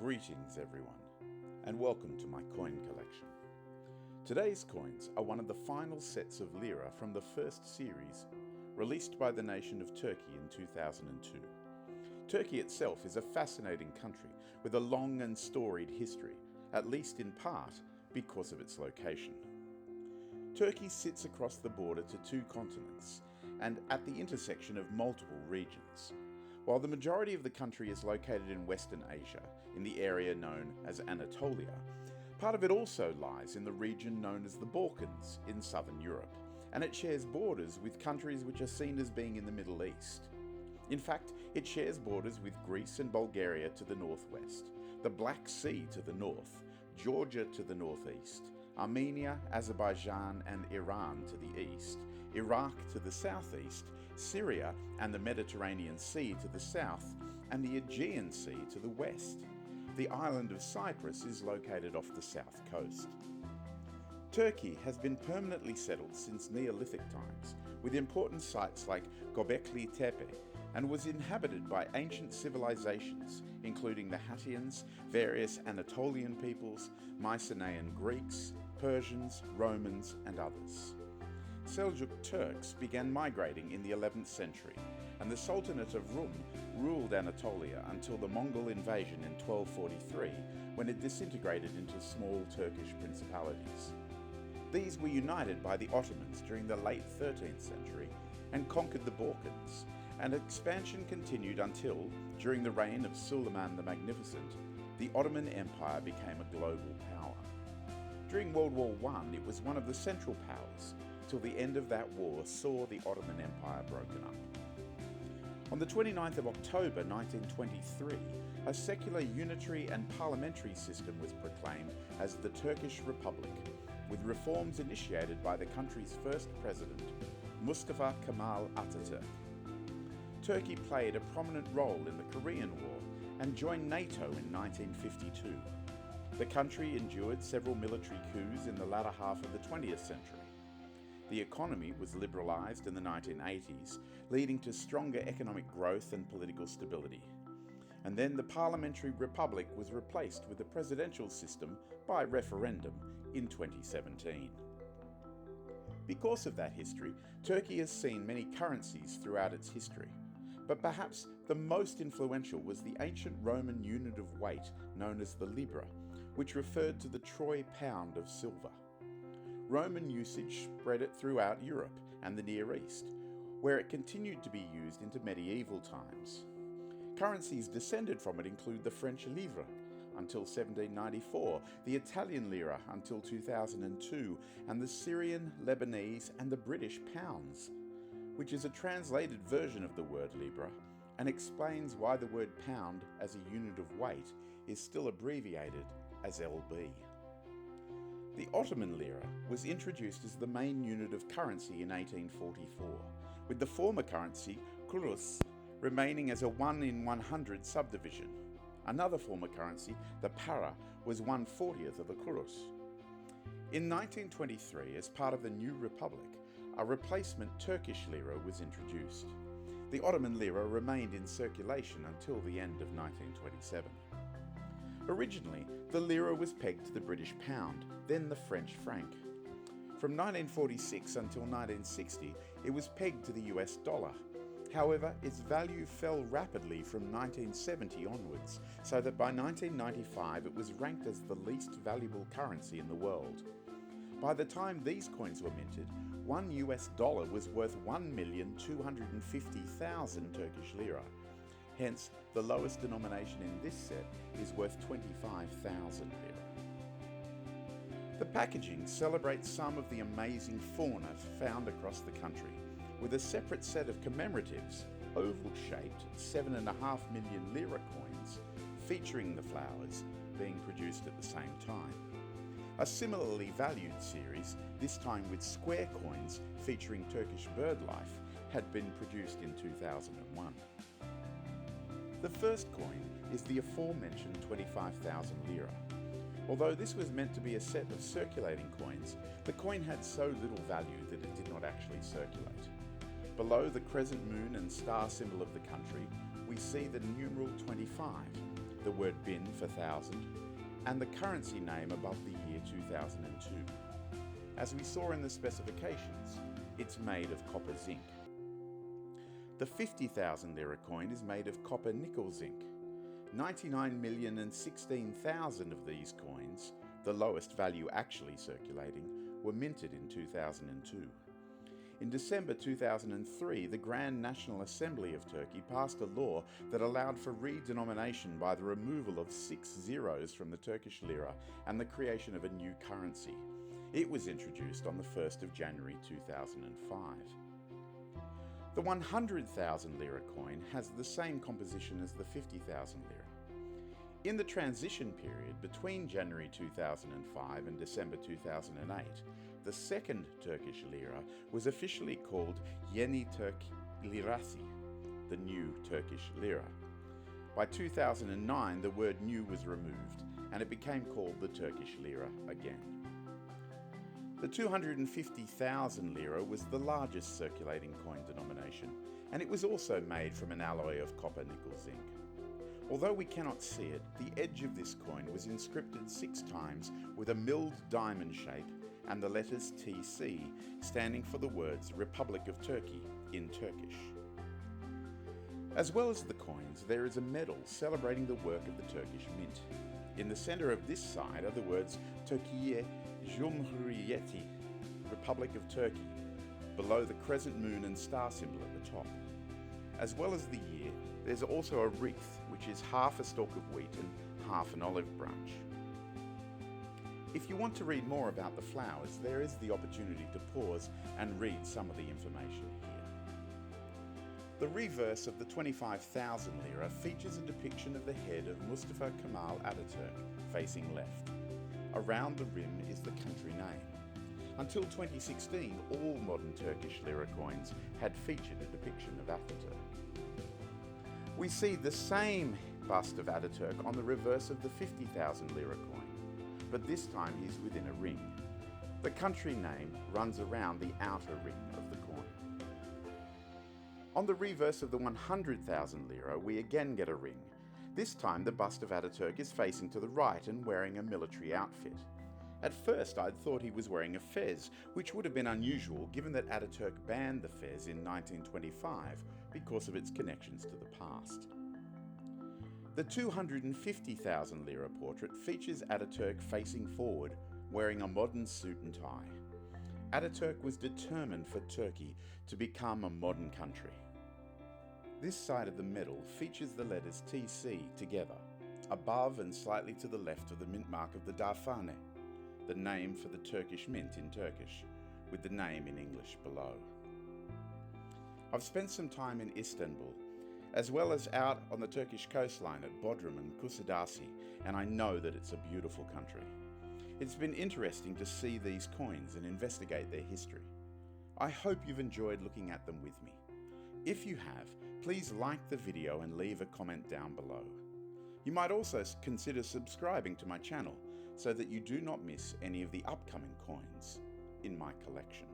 Greetings everyone, and welcome to my coin collection. Today's coins are one of the final sets of lira from the first series, released by the nation of Turkey in 2002. Turkey itself is a fascinating country with a long and storied history, at least in part because of its location. Turkey sits across the border to two continents and at the intersection of multiple regions. While the majority of the country is located in Western Asia, in the area known as Anatolia, part of it also lies in the region known as the Balkans in southern Europe, and it shares borders with countries which are seen as being in the Middle East. In fact, it shares borders with Greece and Bulgaria to the northwest, the Black Sea to the north, Georgia to the northeast, Armenia, Azerbaijan and Iran to the east, Iraq to the southeast, Syria and the Mediterranean Sea to the south, and the Aegean Sea to the west. The island of Cyprus is located off the south coast. Turkey has been permanently settled since Neolithic times, with important sites like Göbekli Tepe, and was inhabited by ancient civilizations, including the Hattians, various Anatolian peoples, Mycenaean Greeks, Persians, Romans, and others. Seljuk Turks began migrating in the 11th century, and the Sultanate of Rum ruled Anatolia until the Mongol invasion in 1243, when it disintegrated into small Turkish principalities. These were united by the Ottomans during the late 13th century and conquered the Balkans, and expansion continued until, during the reign of Suleiman the Magnificent, the Ottoman Empire became a global power. During World War I, it was one of the Central Powers, till the end of that war saw the Ottoman Empire broken up. On the 29th of October 1923, a secular unitary and parliamentary system was proclaimed as the Turkish Republic, with reforms initiated by the country's first president, Mustafa Kemal Atatürk. Turkey played a prominent role in the Korean War and joined NATO in 1952. The country endured several military coups in the latter half of the 20th century. The economy was liberalised in the 1980s, leading to stronger economic growth and political stability. And then the parliamentary republic was replaced with a presidential system by referendum in 2017. Because of that history, Turkey has seen many currencies throughout its history. But perhaps the most influential was the ancient Roman unit of weight known as the Lira, which referred to the troy pound of silver. Roman usage spread it throughout Europe and the Near East, where it continued to be used into medieval times. Currencies descended from it include the French Livre until 1794, the Italian Lira until 2002, and the Syrian, Lebanese and the British pounds, which is a translated version of the word Libra and explains why the word pound as a unit of weight is still abbreviated as LB. The Ottoman Lira was introduced as the main unit of currency in 1844, with the former currency, kuruş, remaining as a 1 in 100 subdivision. Another former currency, the para, was 1/40th of a kuruş. In 1923, as part of the new republic, a replacement Turkish lira was introduced. The Ottoman lira remained in circulation until the end of 1927. Originally, the lira was pegged to the British pound, then the French franc. From 1946 until 1960, it was pegged to the US dollar. However, its value fell rapidly from 1970 onwards, so that by 1995 it was ranked as the least valuable currency in the world. By the time these coins were minted, one US dollar was worth 1,250,000 Turkish lira. Hence, the lowest denomination in this set is worth 25,000 lira. The packaging celebrates some of the amazing fauna found across the country, with a separate set of commemoratives, oval-shaped 7.5 million lira coins, featuring the flowers, being produced at the same time. A similarly valued series, this time with square coins featuring Turkish bird life, had been produced in 2001. The first coin is the aforementioned 25,000 lira. Although this was meant to be a set of circulating coins, the coin had so little value that it did not actually circulate. Below the crescent moon and star symbol of the country, we see the numeral 25, the word bin for thousand, and the currency name above the year 2002. As we saw in the specifications, it's made of copper zinc. The 50,000 lira coin is made of copper nickel zinc. 99,016,000 of these coins, the lowest value actually circulating, were minted in 2002. In December 2003, the Grand National Assembly of Turkey passed a law that allowed for redenomination by the removal of 6 zeros from the Turkish lira and the creation of a new currency. It was introduced on the 1st of January 2005. The 100,000 lira coin has the same composition as the 50,000 lira. In the transition period between January 2005 and December 2008, the second Turkish lira was officially called Yeni Türk Lirası, the new Turkish lira. By 2009, the word new was removed and it became called the Turkish lira again. The 250,000 lira was the largest circulating coin denomination, and it was also made from an alloy of copper nickel zinc. Although we cannot see it, the edge of this coin was inscripted 6 times with a milled diamond shape and the letters TC, standing for the words Republic of Turkey in Turkish. As well as the coins, there is a medal celebrating the work of the Turkish mint. In the centre of this side are the words Türkiye Cumhuriyeti, Republic of Turkey, below the crescent moon and star symbol at the top. As well as the year, there's also a wreath, which is half a stalk of wheat and half an olive branch. If you want to read more about the flowers, there is the opportunity to pause and read some of the information here. The reverse of the 25,000 lira features a depiction of the head of Mustafa Kemal Atatürk, facing left. Around the rim is the country name. Until 2016, all modern Turkish lira coins had featured a depiction of Atatürk. We see the same bust of Atatürk on the reverse of the 50,000 lira coin, but this time he's within a ring. The country name runs around the outer ring of the coin. On the reverse of the 100,000 lira, we again get a ring. This time the bust of Atatürk is facing to the right and wearing a military outfit. At first I'd thought he was wearing a fez, which would have been unusual given that Atatürk banned the fez in 1925 because of its connections to the past. The 250,000 lira portrait features Atatürk facing forward, wearing a modern suit and tie. Atatürk was determined for Turkey to become a modern country. This side of the medal features the letters TC together, above and slightly to the left of the mint mark of the Darphane, the name for the Turkish mint in Turkish, with the name in English below. I've spent some time in Istanbul, as well as out on the Turkish coastline at Bodrum and Kusadasi, and I know that it's a beautiful country. It's been interesting to see these coins and investigate their history. I hope you've enjoyed looking at them with me. If you have, please like the video and leave a comment down below. You might also consider subscribing to my channel so that you do not miss any of the upcoming coins in my collection.